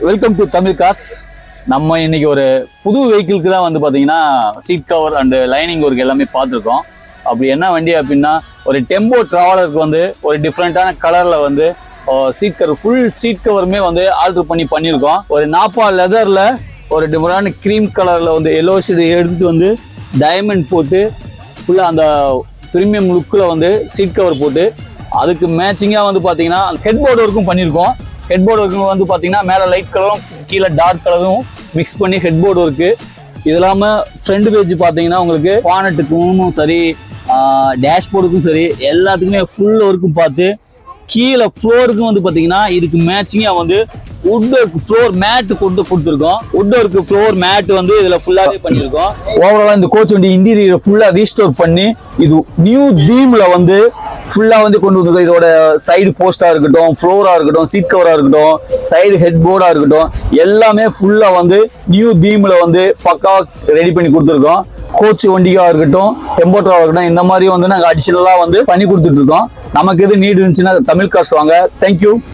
Welcome to Tamil cars. நம்ம இன்னைக்கு ஒரு புது வெஹிக்கிளுக்கு தான் வந்து பார்த்தீங்கன்னா seat cover and lining work எல்லாமே பார்த்துருக்கோம். அப்படி என்ன வண்டி அப்படின்னா ஒரு டெம்போ ட்ராவலருக்கு வந்து ஒரு டிஃப்ரெண்ட்டான கலரில் வந்து சீட் கவர் ஃபுல் சீட் கவருமே வந்து ஆல்டர் பண்ணியிருக்கோம். ஒரு நாப்பா லெதரில் ஒரு டிஃப்ரெண்டான க்ரீம் கலரில் வந்து எல்லோ ஷேடு எடுத்துகிட்டு வந்து டைமண்ட் போட்டு ஃபுல்லாக அந்த ப்ரீமியம் லுக்கில் வந்து சீட் கவர் போட்டு அதுக்கு மேட்சிங்காக வந்து பார்த்தீங்கன்னா ஹெட் போர்டு ஒர்க்கும் பண்ணியிருக்கோம். ஹெட் போர்டு ஒர்க்கு வந்து பார்த்தீங்கன்னா மேலே லைட் கலரும் கீழே டார்க் கலரும் மிக்ஸ் பண்ணி ஹெட் போர்டு ஒர்க்கு. இது இல்லாமல் ஃப்ரண்ட் பேஜ் பார்த்தீங்கன்னா உங்களுக்கு பானட்டுக்கும் சரி டேஷ்போர்டுக்கும் சரி எல்லாத்துக்குமே ஃபுல் ஒர்க்கும் பார்த்து கீழே ஃப்ளோருக்கும் வந்து பார்த்தீங்கன்னா இதுக்கு மேட்சிங்காக வந்து வுட் ஒர்க் ஃப்ளோர் மேட் கொண்டு கொடுத்துருக்கோம். வுட் ஒர்க் ஃப்ளோர் மேட் வந்து இதில் ஃபுல்லாகவே பண்ணியிருக்கோம். ஓவராலாக இந்த கோச் வண்டி இன்டீரியர் ஃபுல்லாக ரீஸ்டோர் பண்ணி இது நியூ தீமில் வந்து ஃபுல்லாக வந்து கொண்டு வந்திருக்கோம். இதோட சைடு போஸ்டாக இருக்கட்டும், ஃப்ளோராக இருக்கட்டும், சீட் கவராக இருக்கட்டும், சைடு ஹெட் போர்டாக இருக்கட்டும், எல்லாமே ஃபுல்லாக வந்து நியூ தீமில் வந்து பக்காவாக ரெடி பண்ணி கொடுத்துருக்கோம். கோச் வண்டிக்காக இருக்கட்டும், டெம்போட்ராவாக இருக்கட்டும், இந்த மாதிரி வந்து நாங்கள் அடிஷனலாக வந்து பண்ணி கொடுத்துட்டு இருக்கோம். நமக்கு எது நீட் இருந்துச்சுன்னா தமிழ் கார்ஸ் வாங்க. தேங்க்யூ.